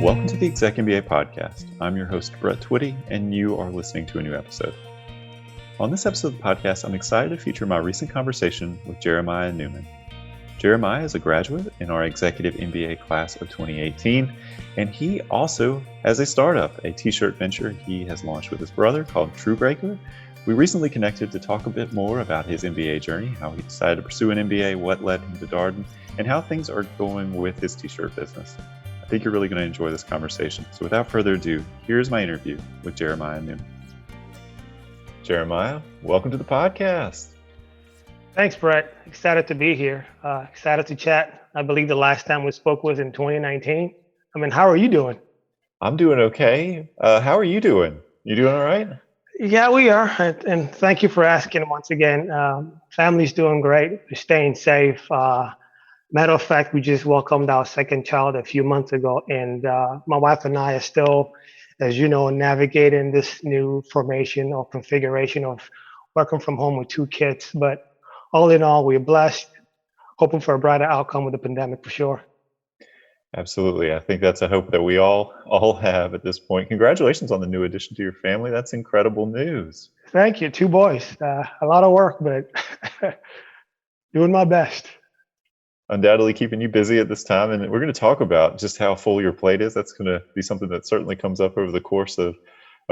Welcome to the ExecMBA podcast. I'm your host, Brett Twitty, and you are listening to a new episode. On this episode of the podcast, I'm excited to feature my recent conversation with Jeremiah Newman. Jeremiah is a graduate in our Executive MBA class of 2018, and he also has a startup, a t-shirt venture he has launched with his brother called True Breaker. We recently connected to talk a bit more about his MBA journey, how he decided to pursue an MBA, what led him to Darden, and how things are going with his t-shirt business. I think you're really going to enjoy this conversation. So without further ado, here's my interview with Jeremiah Newman. Jeremiah, welcome to the podcast. Thanks, Brett. Excited to be here. Excited to chat. I believe the last time we spoke was in 2019. How are you doing? I'm doing okay. How are you doing? You doing all right? Yeah, we are. And thank you for asking once again. Family's doing great. We're staying safe. Matter of fact, we just welcomed our second child a few months ago. And my wife and I are still, as you know, navigating this new formation or configuration of working from home with two kids. But all in all, we're blessed, hoping for a brighter outcome with the pandemic for sure. Absolutely. I think that's a hope that we all have at this point. Congratulations on the new addition to your family. That's incredible news. Thank you. Two boys. A lot of work, but doing my best. Undoubtedly keeping you busy at this time. And we're going to talk about just how full your plate is. That's going to be something that certainly comes up over the course of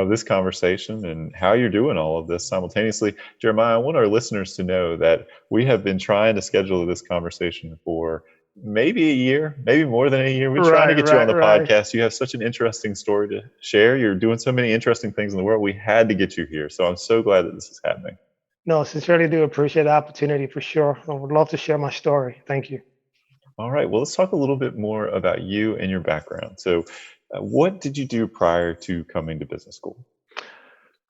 this conversation and how you're doing all of this simultaneously. Jeremiah, I want our listeners to know that we have been trying to schedule this conversation for maybe a year, maybe more than a year. We're trying to get you on the podcast. You have such an interesting story to share. You're doing so many interesting things in the world. We had to get you here. So I'm so glad that this is happening. No, sincerely do appreciate the opportunity for sure. I would love to share my story. Thank you. All right. Well, let's talk a little bit more about you and your background. So what did you do prior to coming to business school?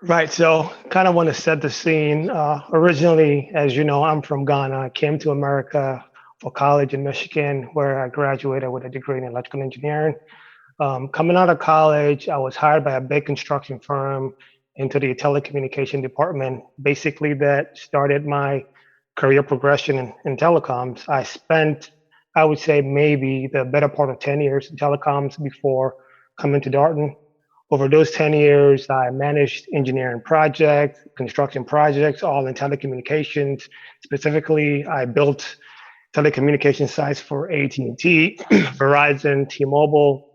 Right. So kind of want to set the scene. Originally, as you know, I'm from Ghana. I came to America for college in Michigan, where I graduated with a degree in electrical engineering. Coming out of college, I was hired by a big construction firm into the telecommunication department. Basically, that started my career progression in telecoms. I spent, I would say, maybe the better part of 10 years in telecoms before coming to Darden. Over those 10 years, I managed engineering projects, construction projects, all in telecommunications. Specifically, I built telecommunication sites for AT&T, Verizon, T-Mobile.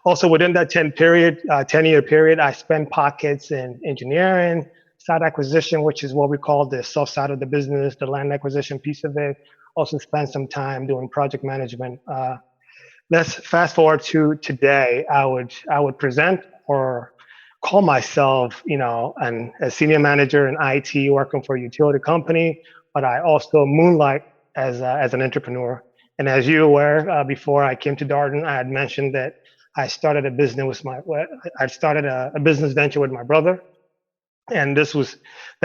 Also within that 10-year period, I spent pockets in engineering, site acquisition, which is what we call the soft side of the business, the land acquisition piece of it. Also spent some time doing project management. Let's fast forward to today. I would present or call myself, a senior manager in IT working for a utility company, but I also moonlight as an entrepreneur. And as you're aware, before I came to Darden, I had mentioned that I started a business a business venture with my brother, and that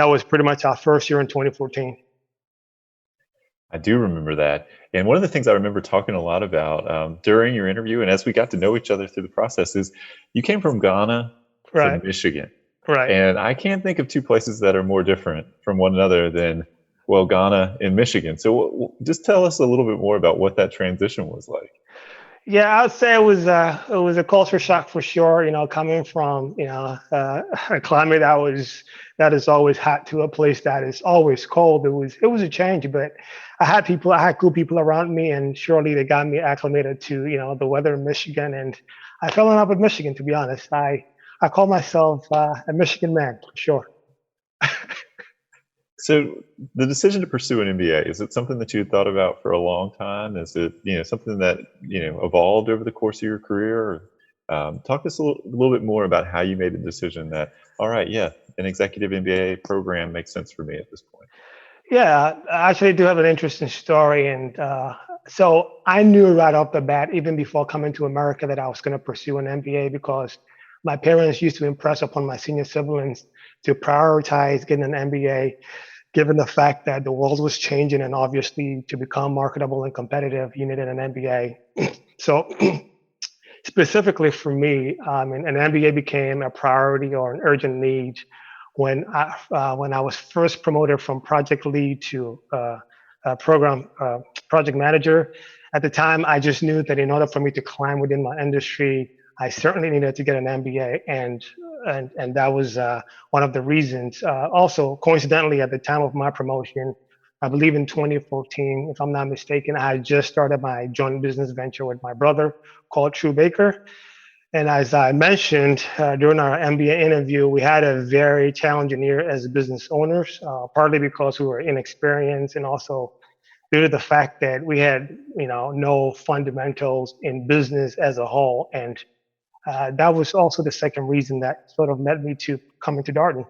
was pretty much our first year in 2014. I do remember that. And one of the things I remember talking a lot about during your interview and as we got to know each other through the process is you came from Ghana to Michigan. Right. And I can't think of two places that are more different from one another than, well, Ghana and Michigan. So just tell us a little bit more about what that transition was like. Yeah, I would say it was a culture shock for sure. Coming from a climate that is always hot to a place that is always cold. It was a change, but I had cool people around me, and surely they got me acclimated to the weather in Michigan, and I fell in love with Michigan. To be honest, I call myself a Michigan man for sure. So the decision to pursue an MBA, is it something that you had thought about for a long time? Is it, something that, evolved over the course of your career? Or, talk to us a little bit more about how you made the decision that, all right, yeah, an executive MBA program makes sense for me at this point. Yeah, I actually do have an interesting story. And so I knew right off the bat, even before coming to America, that I was going to pursue an MBA because my parents used to impress upon my senior siblings to prioritize getting an MBA, given the fact that the world was changing and obviously to become marketable and competitive, you needed an MBA. So specifically for me, an MBA became a priority or an urgent need when I was first promoted from project lead to program project manager. At the time, I just knew that in order for me to climb within my industry, I certainly needed to get an MBA, and that was one of the reasons. Also, coincidentally, at the time of my promotion, I believe in 2014, if I'm not mistaken, I had just started my joint business venture with my brother called True Baker. And as I mentioned during our MBA interview, we had a very challenging year as business owners, partly because we were inexperienced and also due to the fact that we had, no fundamentals in business as a whole. And that was also the second reason that sort of led me to coming to Darden.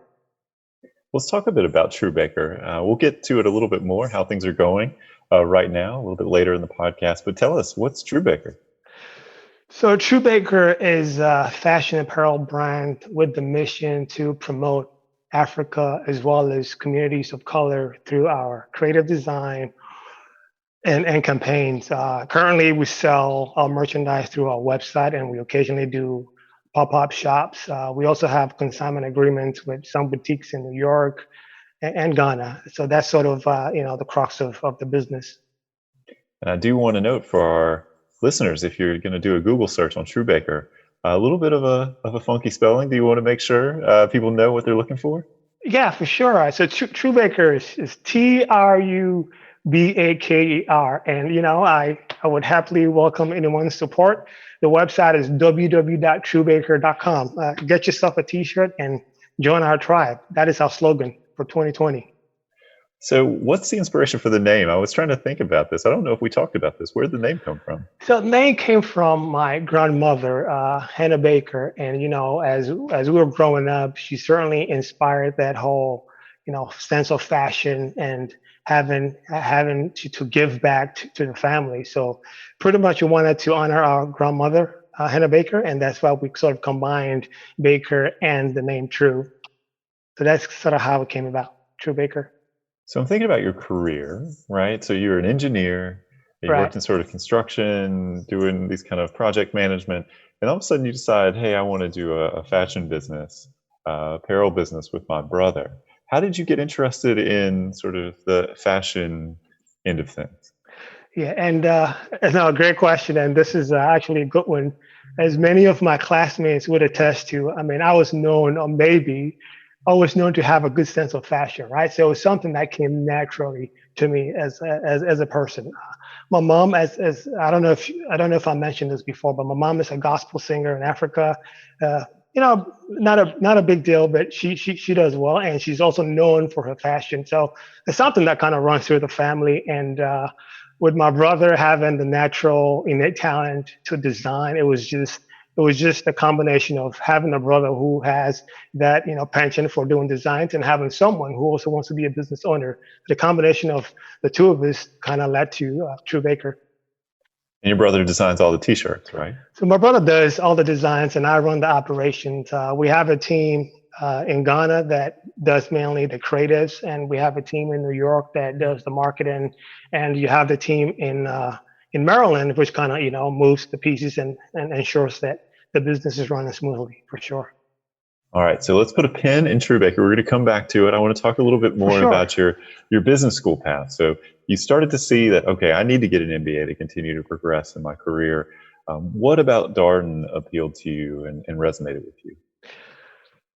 Let's talk a bit about True Baker. We'll get to it a little bit more, how things are going right now, a little bit later in the podcast. But tell us, what's True Baker? So True Baker is a fashion apparel brand with the mission to promote Africa as well as communities of color through our creative design and campaigns. Currently, we sell our merchandise through our website, and we occasionally do pop-up shops. We also have consignment agreements with some boutiques in New York and Ghana. So that's sort of the crux of the business. And I do want to note for our listeners, if you're going to do a Google search on True Baker, a little bit of a funky spelling. Do you want to make sure people know what they're looking for? Yeah, for sure. So True Baker is TRUBAKER, and I would happily welcome anyone's support. The website is www.truebaker.com. Get yourself a T-shirt and join our tribe. That is our slogan for 2020. So what's the inspiration for the name? I was trying to think about this. I don't know if we talked about this. Where did the name come from? So the name came from my grandmother, Hannah Baker. And, as we were growing up, she certainly inspired that whole, sense of fashion and having to give back to the family. So pretty much we wanted to honor our grandmother, Hannah Baker. And that's why we sort of combined Baker and the name True. So that's sort of how it came about, True Baker. So I'm thinking about your career, right? So you're an engineer, you Right. worked in sort of construction, doing these kind of project management, and all of a sudden you decide, hey, I want to do a fashion business, apparel business with my brother. How did you get interested in sort of the fashion end of things? Yeah, and no, great question. And this is actually a good one. As many of my classmates would attest to, I mean, I was known, or maybe always known to have a good sense of fashion, right? So it was something that came naturally to me as a person. My mom, as I don't know if I mentioned this before, but my mom is a gospel singer in Africa. Not a big deal, but she does well, and she's also known for her fashion. So it's something that kind of runs through the family. And with my brother having the natural innate talent to design, it was just a combination of having a brother who has that, penchant for doing designs and having someone who also wants to be a business owner. The combination of the two of us kind of led to True Baker. And your brother designs all the T-shirts, right? So my brother does all the designs and I run the operations. We have a team in Ghana that does mainly the creatives, and we have a team in New York that does the marketing, and you have the team in Maryland, which kind of, moves the pieces and ensures that the business is running smoothly, for sure. All right, so let's put a pin in True Baker. We're going to come back to it. I want to talk a little bit more about your business school path. So you started to see that, okay, I need to get an MBA to continue to progress in my career. What about Darden appealed to you and resonated with you?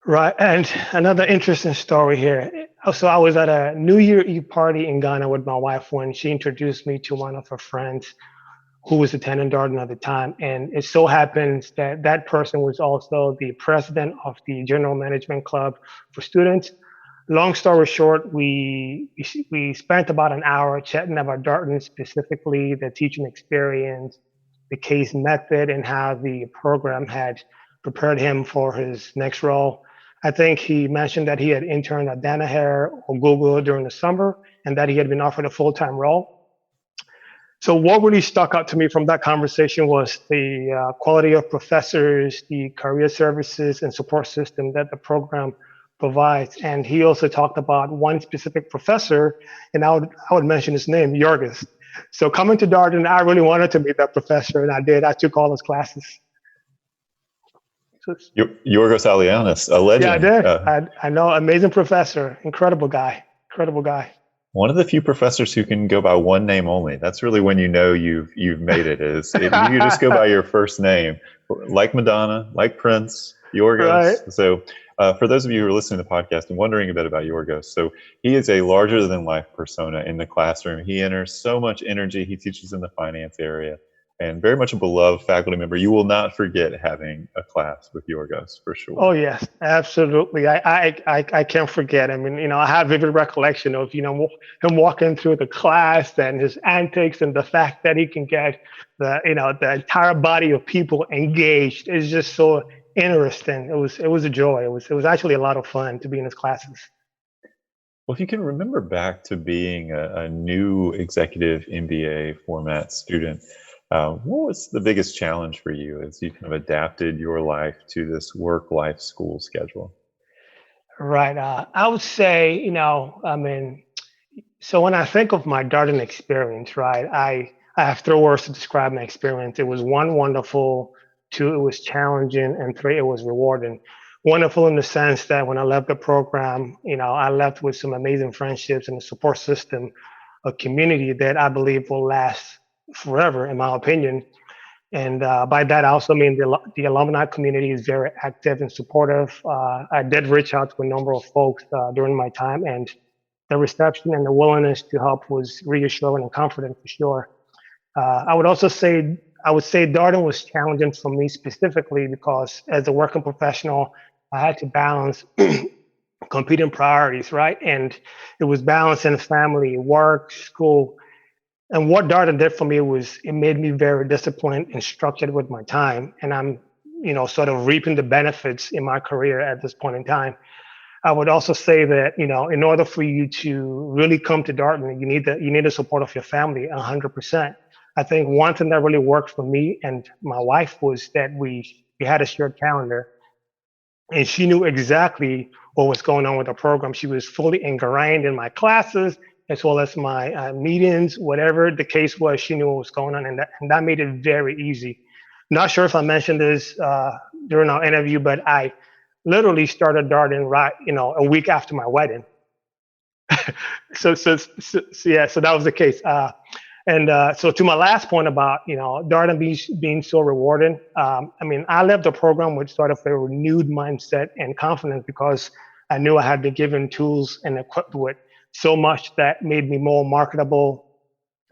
Right, and another interesting story here. So I was at a New Year Eve party in Ghana with my wife when she introduced me to one of her friends who was attending Darden at the time. And it so happens that that person was also the president of the General Management Club for students. Long story short, we spent about an hour chatting about Darden, specifically the teaching experience, the case method, and how the program had prepared him for his next role. I think he mentioned that he had interned at Danaher or Google during the summer and that he had been offered a full-time role. So what really stuck out to me from that conversation was the quality of professors, the career services and support system that the program provides. And he also talked about one specific professor, and I would mention his name, Jorgis. So coming to Darden, I really wanted to meet that professor, and I did. I took all his classes. Yorgos Alianis, a legend. Yeah, I did. I know, amazing professor, incredible guy. One of the few professors who can go by one name only. That's really when you know you've made it. Is if you just go by your first name, like Madonna, like Prince, Right. Yorgos. So for those of you who are listening to the podcast and wondering a bit about Yorgos, so he is a larger than life persona in the classroom. He enters so much energy. He teaches in the finance area and very much a beloved faculty member. You will not forget having a class with Yorgos for Oh sure. yes, absolutely. I can't forget. I mean, I have vivid recollection of, him walking through the class and his antics and the fact that he can get the entire body of people engaged is just so interesting. It was a joy. It was actually a lot of fun to be in his classes. Well, if you can remember back to being a new executive MBA format student, what was the biggest challenge for you as you kind of adapted your life to this work-life school schedule? Right. I would say, I mean, so when I think of my Darden experience, right, I have three words to describe my experience. It was one, wonderful; two, it was challenging; and three, it was rewarding. Wonderful in the sense that when I left the program, I left with some amazing friendships and a support system, a community that I believe will last forever, in my opinion. And by that, I also mean the alumni community is very active and supportive. I did reach out to a number of folks during my time, and the reception and the willingness to help was reassuring and comforting for sure. I would also say I would say Darden was challenging for me specifically because as a working professional, I had to balance competing priorities, right? And it was balancing family, work, school. And what Darden did for me was it made me very disciplined and structured with my time. And I'm, sort of reaping the benefits in my career at this point in time. I would also say that, in order for you to really come to Darton, you need the support of your family 100%. I think one thing that really worked for me and my wife was that we had a shared calendar, and she knew exactly what was going on with the program. She was fully ingrained in my classes as well as my meetings, whatever the case was. She knew what was going on, and that made it very easy. Not sure if I mentioned this during our interview, but I literally started Darden right, a week after my wedding. So yeah, so that was the case. And so to my last point about Darden being so rewarding, I mean, I left the program with sort of a renewed mindset and confidence because I knew I had been given tools and equipped with so much that made me more marketable,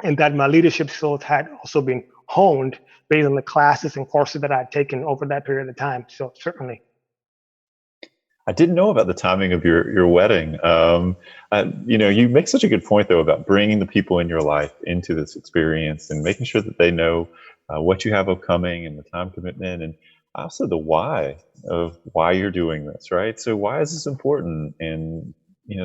and that my leadership skills had also been honed based on the classes and courses that I had taken over that period of time. So certainly. I didn't know about the timing of your wedding. You make such a good point though about bringing the people in your life into this experience and making sure that they know what you have upcoming and the time commitment, and also the why of why you're doing this, right? So why is this important? And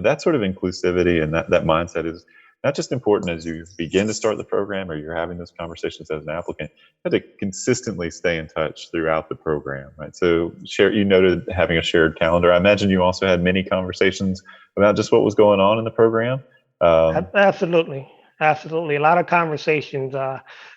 that sort of inclusivity and that mindset is not just important as you begin to start the program or you're having those conversations as an applicant. You have to consistently stay in touch throughout the program, right? So you noted having a shared calendar. I imagine you also had many conversations about just what was going on in the program. Absolutely. Absolutely. A lot of conversations.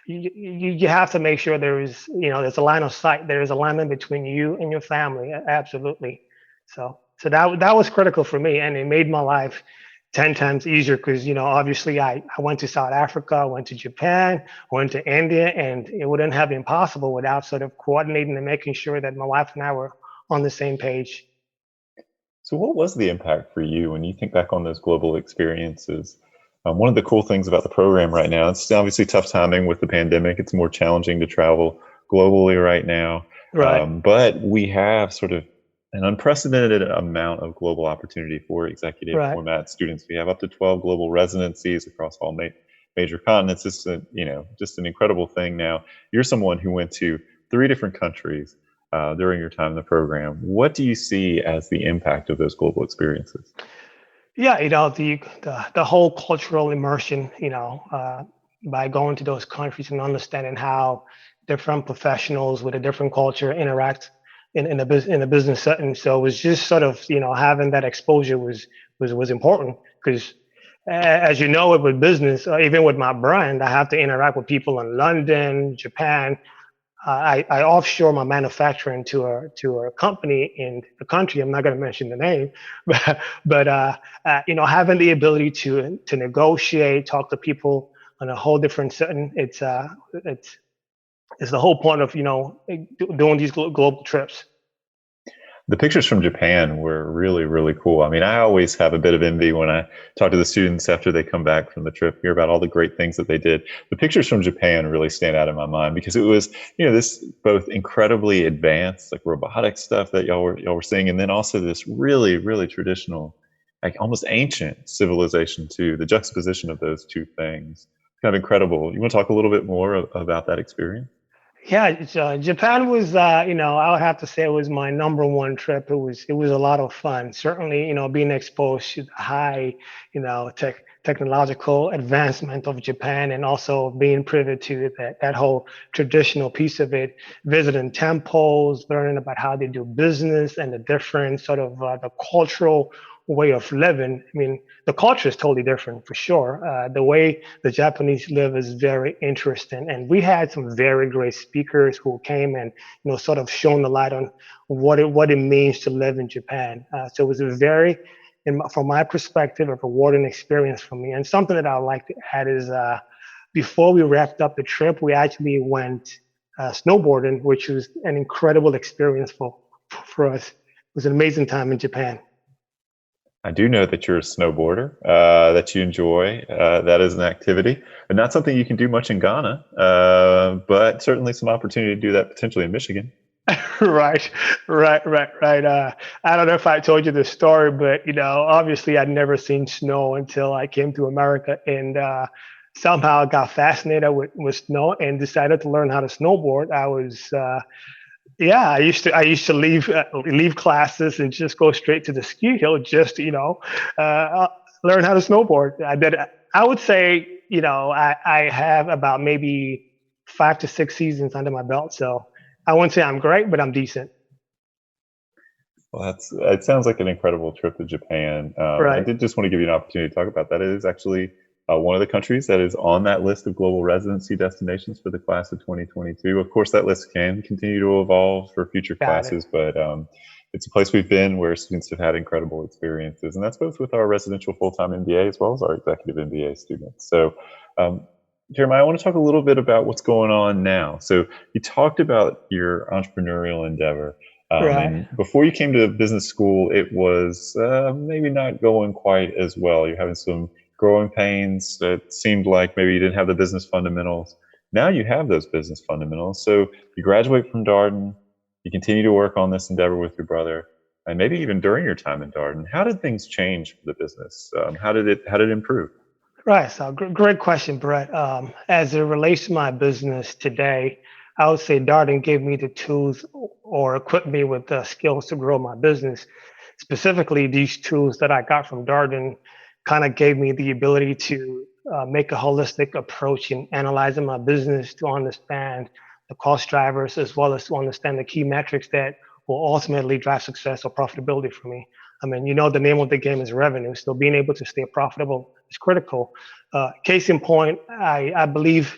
You have to make sure there's a line of sight. There is alignment between you and your family. Absolutely. So that was critical for me, and it made my life 10 times easier because, obviously I went to South Africa, I went to Japan, went to India, and it wouldn't have been possible without sort of coordinating and making sure that my wife and I were on the same page. So, what was the impact for you when you think back on those global experiences? One of the cool things about the program right now, it's obviously tough timing with the pandemic. It's more challenging to travel globally right now. Right. But we have sort of an unprecedented amount of global opportunity for executive Right. format students. We have up to 12 global residencies across all major continents. It's just an incredible thing now. You're someone who went to 3 different countries during your time in the program. What do you see as the impact of those global experiences? Yeah, the whole cultural immersion, by going to those countries and understanding how different professionals with a different culture interact in a business setting. So it was just sort of having that exposure was important because as you know, with business, even with my brand, I have to interact with people in London, Japan. I offshore my manufacturing to a company in the country. I'm not going to mention the name, but having the ability to negotiate, talk to people on a whole different setting. It's the whole point of doing these global trips. The pictures from Japan were really, really cool. I mean, I always have a bit of envy when I talk to the students after they come back from the trip, hear about all the great things that they did. The pictures from Japan really stand out in my mind because it was, this both incredibly advanced, like robotic stuff that y'all were seeing, and then also this really, really traditional, like almost ancient civilization too. The juxtaposition of those two things, kind of incredible. You want to talk a little bit more about that experience? Yeah, Japan was, I would have to say it was my number one trip. It was a lot of fun. Certainly, being exposed to the high, technological advancement of Japan, and also being privy to that whole traditional piece of it, visiting temples, learning about how they do business and the different sort of the cultural way of living. I mean, the culture is totally different for sure. The way the Japanese live is very interesting, and we had some very great speakers who came and sort of shone the light on what it means to live in Japan. So it was a very, from my perspective, a rewarding experience for me. And something that I would like to add is before we wrapped up the trip, we actually went snowboarding, which was an incredible experience for us. It was an amazing time in Japan. I do know that you're a snowboarder, that you enjoy. That is an activity, and not something you can do much in Ghana, but certainly some opportunity to do that potentially in Michigan. Right, right. I don't know if I told you the story, but obviously I'd never seen snow until I came to America, and somehow I got fascinated with snow and decided to learn how to snowboard. Yeah, I used to leave classes and just go straight to the ski hill just learn how to snowboard. I would say I have about maybe 5 to 6 seasons under my belt, so I wouldn't say I'm great, but I'm decent. Well, it sounds like an incredible trip to Japan. I Right. did just want to give you an opportunity to talk about that. It is actually one of the countries that is on that list of global residency destinations for the class of 2022. Of course, that list can continue to evolve for future Got it. classes, but it's a place we've been where students have had incredible experiences, and that's both with our residential full-time MBA as well as our executive MBA students. So, um, Jeremiah, I want to talk a little bit about what's going on now. So, you talked about your entrepreneurial endeavor. Right. And before you came to business school, it was maybe not going quite as well. You're having some growing pains. It seemed like maybe you didn't have the business fundamentals. Now you have those business fundamentals. So you graduate from Darden, you continue to work on this endeavor with your brother, and maybe even during your time in Darden. How did things change for the business? How did it improve? Right. So great question, Brett. As it relates to my business today, I would say Darden gave me the tools or equipped me with the skills to grow my business. Specifically, these tools that I got from Darden kind of gave me the ability to make a holistic approach in analyzing my business to understand the cost drivers as well as to understand the key metrics that will ultimately drive success or profitability for me. I mean, the name of the game is revenue. So being able to stay profitable is critical. Case in point, I believe,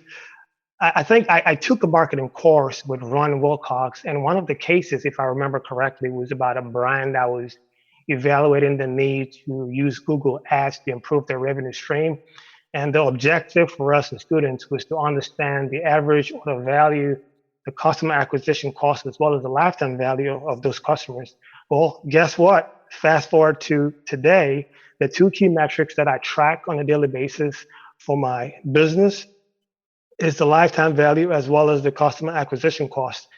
I think I took a marketing course with Ron Wilcox, and one of the cases, if I remember correctly, was about a brand that was evaluating the need to use Google Ads to improve their revenue stream. And the objective for us as students was to understand the average order value, the customer acquisition cost, as well as the lifetime value of those customers. Well, guess what? Fast forward to today, the two key metrics that I track on a daily basis for my business is the lifetime value as well as the customer acquisition cost.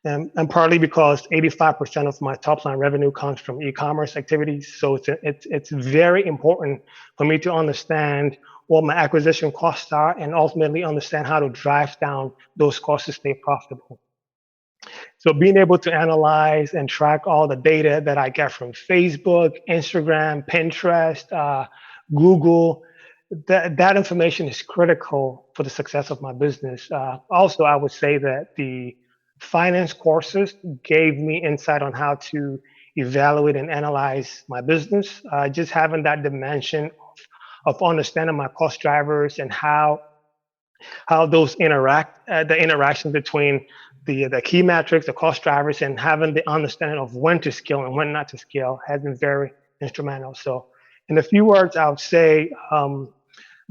And partly because 85% of my top line revenue comes from e-commerce activities. So it's very important for me to understand what my acquisition costs are and ultimately understand how to drive down those costs to stay profitable. So being able to analyze and track all the data that I get from Facebook, Instagram, Pinterest, Google, that information is critical for the success of my business. Also, I would say that the finance courses gave me insight on how to evaluate and analyze my business. Just having that dimension of understanding my cost drivers and how how those interact, the interaction between the key metrics, the cost drivers, and having the understanding of when to scale and when not to scale has been very instrumental. So, in a few words, I would say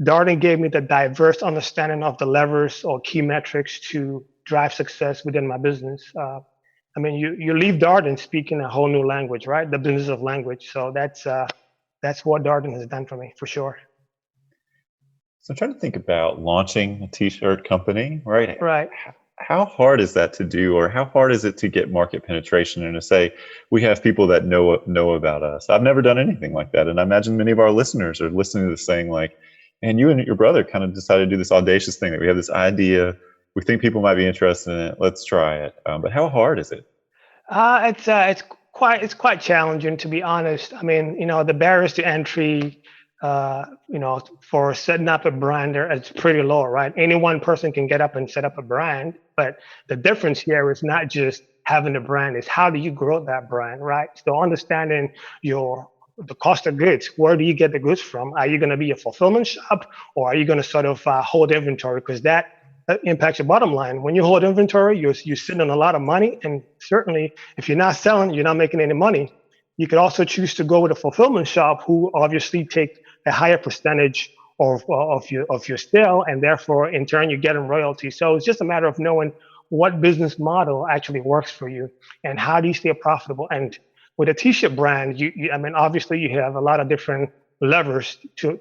Darden gave me the diverse understanding of the levers or key metrics to drive success within my business. I mean, you leave Darden speaking a whole new language, right? The business of language. So that's what Darden has done for me, for sure. So I'm trying to think about launching a t-shirt company, right? Right. How hard is that to do, or how hard is it to get market penetration and to say we have people that know about us? I've never done anything like that, and I imagine many of our listeners are listening to this saying like, "And you and your brother kind of decided to do this audacious thing that we have this idea, we think people might be interested in it, let's try it." But how hard is it? It's quite challenging, to be honest. I mean, the barriers to entry, for setting up a brand there, it's pretty low, right? Any one person can get up and set up a brand, but the difference here is not just having a brand; is how do you grow that brand, right? So understanding the cost of goods. Where do you get the goods from? Are you going to be a fulfillment shop, or are you going to sort of hold inventory? Because that impacts your bottom line. When you hold inventory, you're sitting on a lot of money, and certainly if you're not selling, you're not making any money. You could also choose to go with a fulfillment shop, who obviously take a higher percentage of your sale, and therefore in turn you're getting royalties. So it's just a matter of knowing what business model actually works for you and how do you stay profitable. And with a t-shirt brand, I mean, obviously you have a lot of different levers to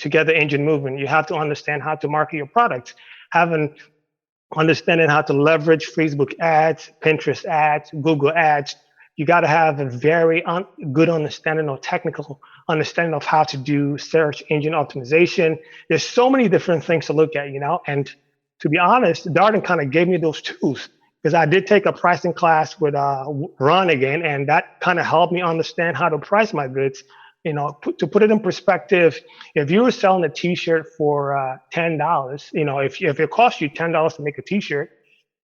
get the engine moving. You have to understand how to market your products, having understanding how to leverage Facebook ads, Pinterest ads, Google ads. You got to have a very good understanding or technical understanding of how to do search engine optimization. There's so many different things to look at, and to be honest, Darden kind of gave me those tools, because I did take a pricing class with Ron again, and that kind of helped me understand how to price my goods. To put it in perspective, if you were selling a T-shirt for $10, if it cost you $10 to make a T-shirt,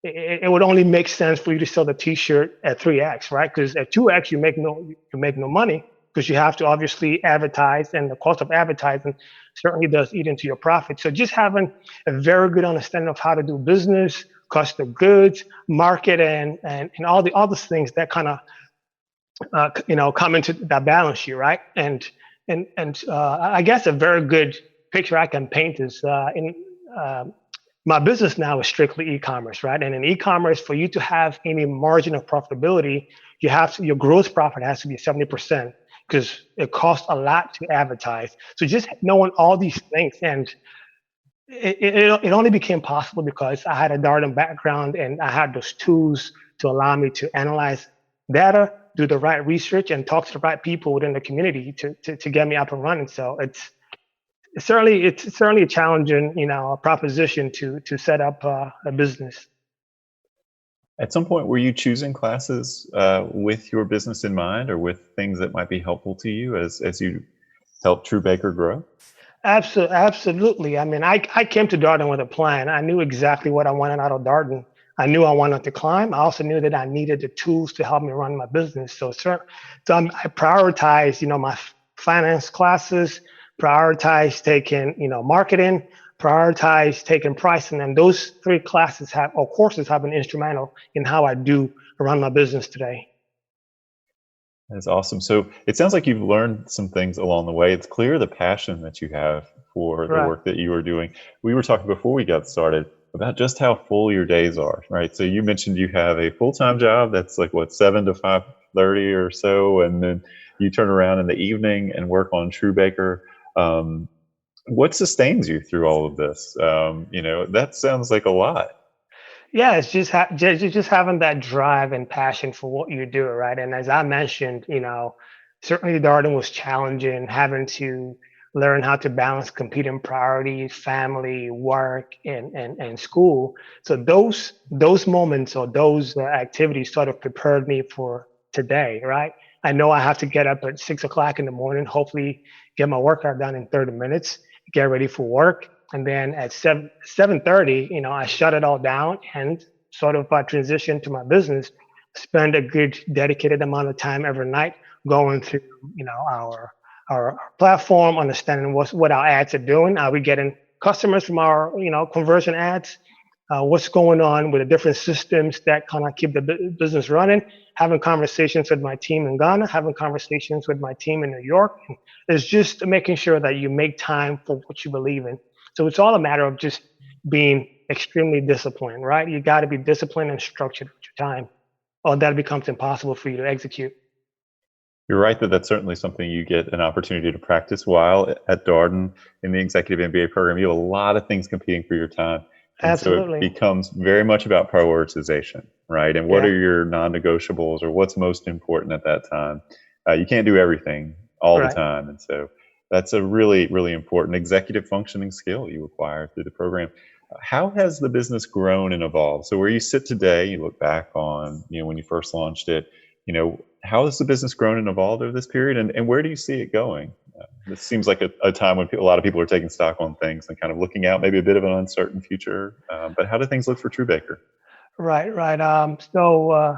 it would only make sense for you to sell the T-shirt at 3x, right? Because at 2x you make no money, because you have to obviously advertise, and the cost of advertising certainly does eat into your profit. So just having a very good understanding of how to do business, cost of goods, market, and all the other things that kind of come into that balance sheet, right? And I guess a very good picture I can paint is my business now is strictly e-commerce, right? And in e-commerce, for you to have any margin of profitability, your gross profit has to be 70%, because it costs a lot to advertise. So just knowing all these things, and it only became possible because I had a Darden background and I had those tools to allow me to analyze data, do the right research, and talk to the right people within the community to get me up and running. So it's certainly a challenging, proposition to set up a business. At some point, were you choosing classes with your business in mind, or with things that might be helpful to you as you help True Baker grow? Absolutely. I mean, I came to Darden with a plan. I knew exactly what I wanted out of Darden. I knew I wanted to climb. I also knew that I needed the tools to help me run my business. So I prioritized, my finance classes, prioritize taking, marketing, prioritize taking pricing, and those three courses have been instrumental in how I do run my business today. That's awesome. So it sounds like you've learned some things along the way. It's clear the passion that you have for the work that you are doing. We were talking before we got started about just how full your days are, right? So you mentioned you have a full-time job that's like 7 to 5:30 or so, and then you turn around in the evening and work on True Baker. What sustains you through all of this? That sounds like a lot. Yeah, it's just having that drive and passion for what you do, right? And as I mentioned, certainly Darden was challenging, having to learn how to balance competing priorities, family, work, and school. So those moments or those activities sort of prepared me for today, right? I know I have to get up at 6 o'clock in the morning, hopefully get my workout done in 30 minutes, get ready for work. And then at 7:30, I shut it all down and sort of transition to my business, spend a good dedicated amount of time every night going through, our platform, understanding what our ads are doing. Are we getting customers from our, conversion ads, what's going on with the different systems that kind of keep the business running, having conversations with my team in Ghana, having conversations with my team in New York. And it's just making sure that you make time for what you believe in. So it's all a matter of just being extremely disciplined, right? You got to be disciplined and structured with your time, or that becomes impossible for you to execute. You're right that that's certainly something you get an opportunity to practice while at Darden in the Executive MBA program. You have a lot of things competing for your time. And Absolutely. so it becomes very much about prioritization, right? And what Yeah. are your non-negotiables, or what's most important at that time? You can't do everything all the Right. time. And so that's a really, really important executive functioning skill you acquire through the program. How has the business grown and evolved? So where you sit today, you look back on, when you first launched it, how has the business grown and evolved over this period, and where do you see it going? This seems like a time when a lot of people are taking stock on things and kind of looking out maybe a bit of an uncertain future. But how do things look for Truebaker? Right. So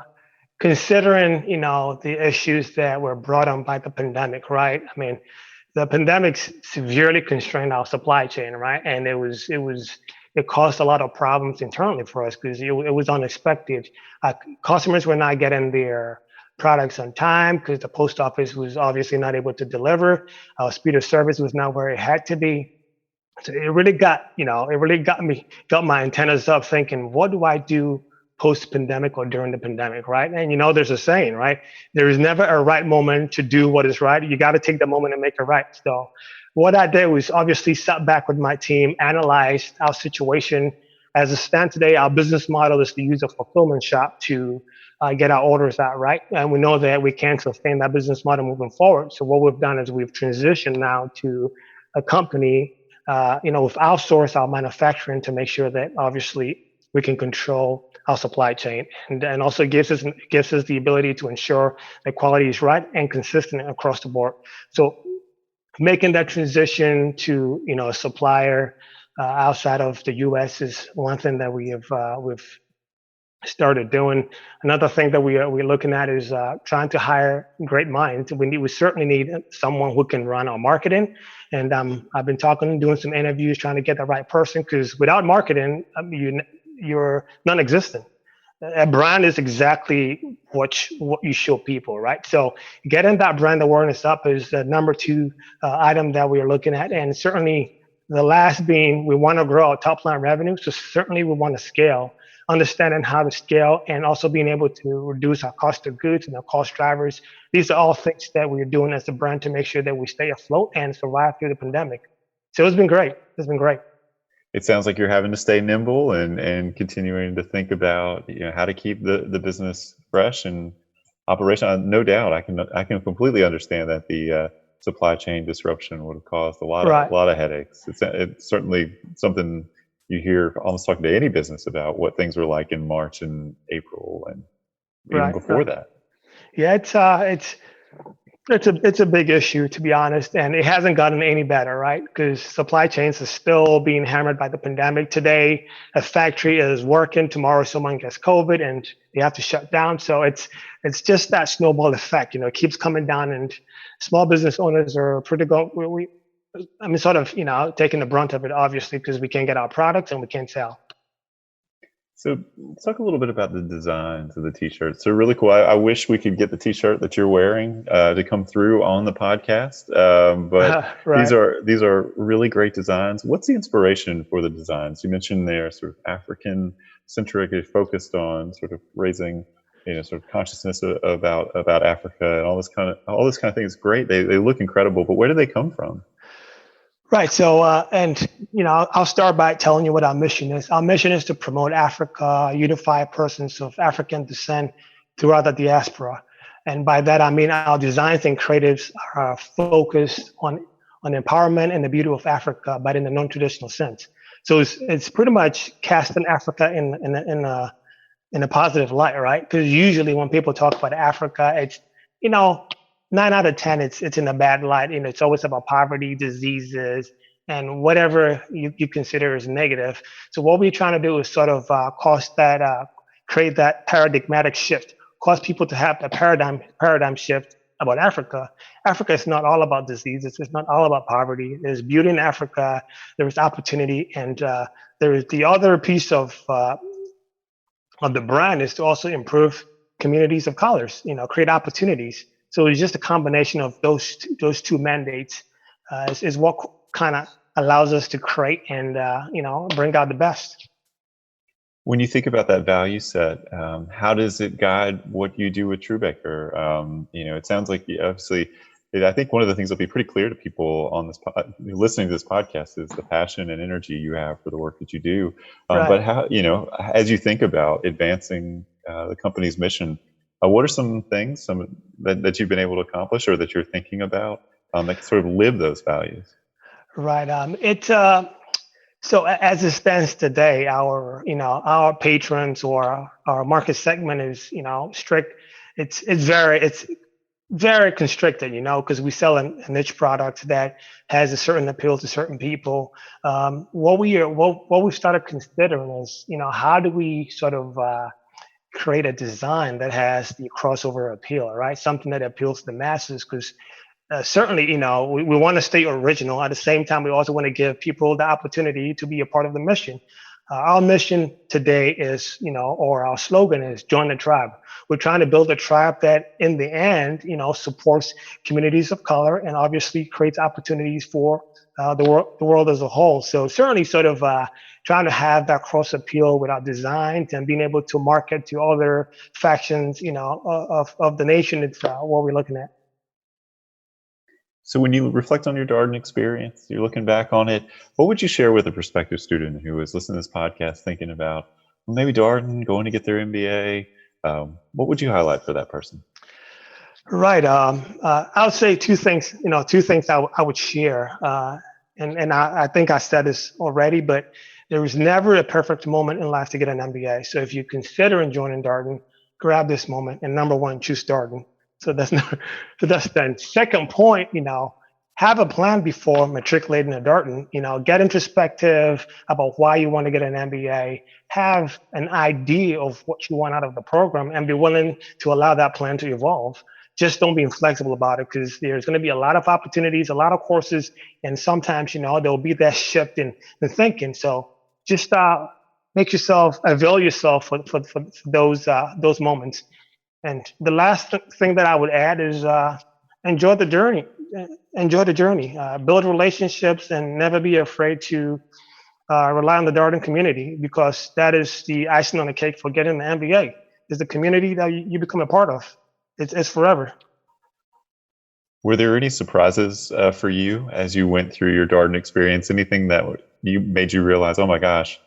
considering, the issues that were brought on by the pandemic, right? I mean, the pandemic severely constrained our supply chain, right? And it caused a lot of problems internally for us because it was unexpected. Customers were not getting their products on time because the post office was obviously not able to deliver. Our speed of service was not where it had to be. So it really got my antennas up thinking, what do I do post pandemic or during the pandemic, right? And there's a saying, right? There is never a right moment to do what is right. You got to take the moment and make it right. So what I did was obviously sat back with my team, analyzed our situation. As it stands today, our business model is to use a fulfillment shop to get our orders out, right? And we know that we can't sustain that business model moving forward. So what we've done is we've transitioned now to a company, we've outsourced our manufacturing to make sure that obviously we can control our supply chain, and also gives us the ability to ensure that quality is right and consistent across the board. So making that transition to a supplier outside of the U.S. is one thing that we've started doing. Another thing that we're looking at is trying to hire great minds. We certainly need someone who can run our marketing, and I've been doing some interviews, trying to get the right person, because without marketing, you're non-existent. A brand is exactly what you show people, right? So getting that brand awareness up is the number two item that we're looking at, and certainly the last being we want to grow our top line revenue. So certainly we want to scale, understanding how to scale, and also being able to reduce our cost of goods and our cost drivers. These are all things that we're doing as a brand to make sure that we stay afloat and survive through the pandemic. So it's been great. It's been great. It sounds like you're having to stay nimble and continuing to think about how to keep the business fresh and operational. No doubt, I can completely understand that the supply chain disruption would have caused a lot of headaches. It's certainly something you hear almost talking to any business about what things were like in March and April and even before that. Yeah, it's a big issue, to be honest, and it hasn't gotten any better, right? Because supply chains are still being hammered by the pandemic. Today, a factory is working. Tomorrow, someone gets COVID and they have to shut down. So it's just that snowball effect. It keeps coming down, and small business owners are pretty good. Sort of, taking the brunt of it, obviously, because we can't get our products and we can't sell. So let's talk a little bit about the designs of the t-shirts. They're really cool. I wish we could get the t-shirt that you're wearing to come through on the podcast. But right. these are really great designs. What's the inspiration for the designs? You mentioned they're sort of African centric, focused on sort of raising sort of consciousness about Africa and all this kind of thing is great. They look incredible, but where do they come from? Right. So, I'll start by telling you what our mission is. Our mission is to promote Africa, unify persons of African descent throughout the diaspora. And by that, I mean our designs and creatives are focused on empowerment and the beauty of Africa, but in a non-traditional sense. So it's pretty much casting Africa in a positive light, right? Because usually when people talk about Africa, it's 9 out of 10, it's in a bad light. It's always about poverty, diseases, and whatever you consider as negative. So what we're trying to do is sort of create that paradigmatic shift, cause people to have the paradigm shift about Africa. Africa is not all about disease. It's not all about poverty. There's beauty in Africa. There's opportunity, and there is the other piece of the brand is to also improve communities of colors. Create opportunities. So it's just a combination of those two mandates is what kind of allows us to create and bring out the best. When you think about that value set, how does it guide what you do with Truebaker? It sounds like obviously, I think one of the things that'll be pretty clear to people on this listening to this podcast is the passion and energy you have for the work that you do. Right. But how, as you think about advancing the company's mission, what are some things that you've been able to accomplish or that you're thinking about that sort of live those values? Right. So as it stands today, our patrons or our market segment is strict. It's very constricted, because we sell a niche product that has a certain appeal to certain people. What we started considering is how do we sort of create a design that has the crossover appeal, right? Something that appeals to the masses, because certainly, we want to stay original. At the same time, we also want to give people the opportunity to be a part of the mission. Our mission today is, or our slogan is join the tribe. We're trying to build a tribe that in the end, supports communities of color and obviously creates opportunities for the world as a whole. So certainly sort of trying to have that cross appeal with our designs and being able to market to other factions, of the nation. It's what we're looking at. So when you reflect on your Darden experience, you're looking back on it, what would you share with a prospective student who is listening to this podcast thinking about maybe Darden, going to get their MBA? What would you highlight for that person? Right. I would say two things I would share. And I think I said this already, but there is never a perfect moment in life to get an MBA. So if you're considering joining Darden, grab this moment. And number one, choose Darden. So that's the second point, have a plan before matriculating at Darden, get introspective about why you want to get an MBA, have an idea of what you want out of the program and be willing to allow that plan to evolve. Just don't be inflexible about it, because there's going to be a lot of opportunities, a lot of courses, and sometimes, there'll be that shift in thinking. So just avail yourself for those moments. And the last thing that I would add is enjoy the journey. Build relationships and never be afraid to rely on the Darden community, because that is the icing on the cake for getting the MBA. Is the community that you become a part of. It's forever. Were there any surprises for you as you went through your Darden experience? Anything that made you realize, oh my gosh,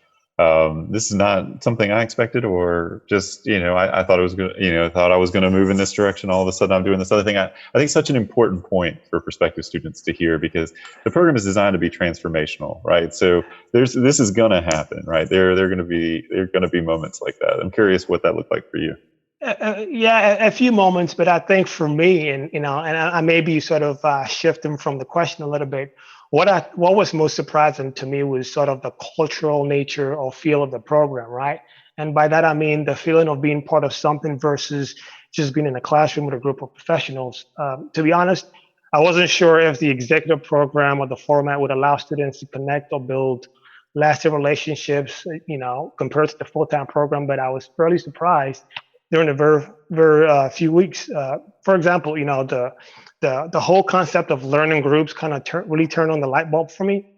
this is not something I expected, or just, I thought it was going to, thought I was going to move in this direction. All of a sudden I'm doing this other thing. I think such an important point for prospective students to hear, because the program is designed to be transformational, right? So this is going to happen, right? There are going to be moments like that. I'm curious what that looked like for you. Yeah, a few moments, but I think for me, and I may be sort of shifting from the question a little bit. What was most surprising to me was sort of the cultural nature or feel of the program, right? And by that I mean the feeling of being part of something versus just being in a classroom with a group of professionals. To be honest, I wasn't sure if the executive program or the format would allow students to connect or build lasting relationships, compared to the full-time program. But I was fairly surprised during the very few weeks. For example, the whole concept of learning groups kind of really turned on the light bulb for me.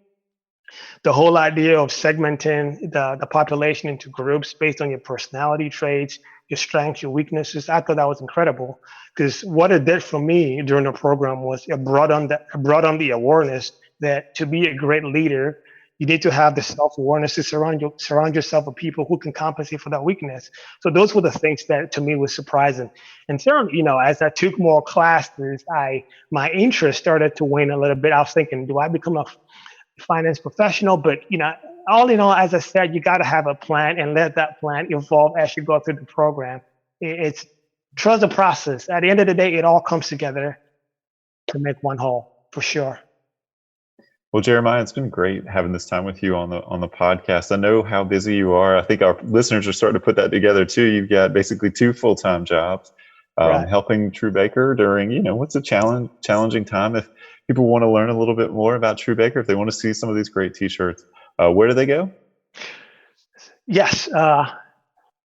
The whole idea of segmenting the population into groups based on your personality traits, your strengths, your weaknesses, I thought that was incredible, because what it did for me during the program was it brought on the awareness that to be a great leader, you need to have the self-awareness to surround yourself with people who can compensate for that weakness. So those were the things that to me was surprising. And certainly, as I took more classes, my interest started to wane a little bit. I was thinking, do I become a finance professional? But all in all, as I said, you got to have a plan and let that plan evolve as you go through the program. It's trust the process. At the end of the day, it all comes together to make one whole, for sure. Well, Jeremiah, it's been great having this time with you on the podcast. I know how busy you are. I think our listeners are starting to put that together too. You've got basically 2 full-time jobs. Right. helping True Baker during, what's a challenging time. If people want to learn a little bit more about True Baker, if they want to see some of these great t-shirts, where do they go? Yes.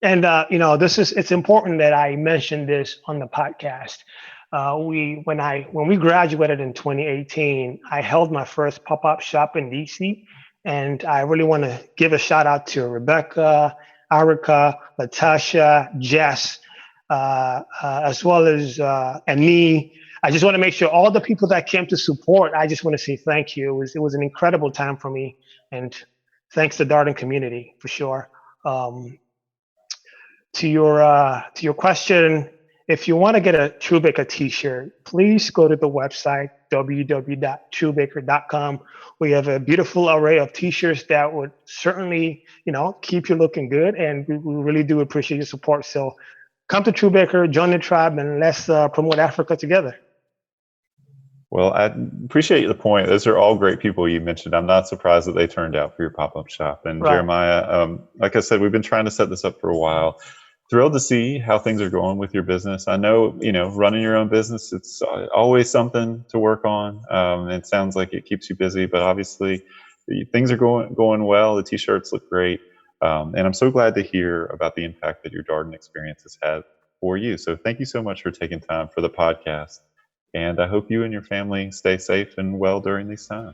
It's important that I mention this on the podcast. When we graduated in 2018, I held my first pop-up shop in DC, and I really want to give a shout out to Rebecca, Arica, Latasha, Jess, as well as and me. I just want to make sure all the people that came to support. I just want to say thank you. It was an incredible time for me, and thanks to Darden community for sure. Um, to your question, if you want to get a True Baker t-shirt, please go to the website www.truebaker.com. We have a beautiful array of t-shirts that would certainly, keep you looking good, and we really do appreciate your support. So come to True Baker, join the tribe, and let's promote Africa together. Well, I appreciate the point. Those are all great people you mentioned. I'm not surprised that they turned out for your pop-up shop. And right. Jeremiah, like I said, we've been trying to set this up for a while. Thrilled to see how things are going with your business. I know, running your own business, it's always something to work on. It sounds like it keeps you busy, but obviously things are going well. The t-shirts look great. And I'm so glad to hear about the impact that your Darden experience has had for you. So thank you so much for taking time for the podcast. And I hope you and your family stay safe and well during these times.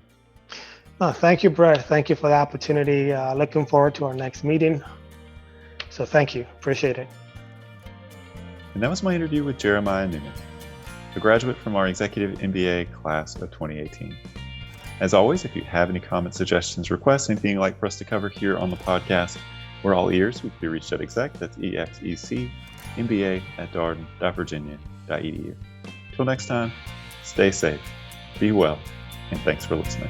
Oh, thank you, Brett. Thank you for the opportunity. Looking forward to our next meeting. So thank you. Appreciate it. And that was my interview with Jeremiah Newman, a graduate from our Executive MBA class of 2018. As always, if you have any comments, suggestions, requests, anything you'd like for us to cover here on the podcast, we're all ears. We can be reached at exec, that's ExecMBA@darden.virginia.edu. Till next time, stay safe, be well, and thanks for listening.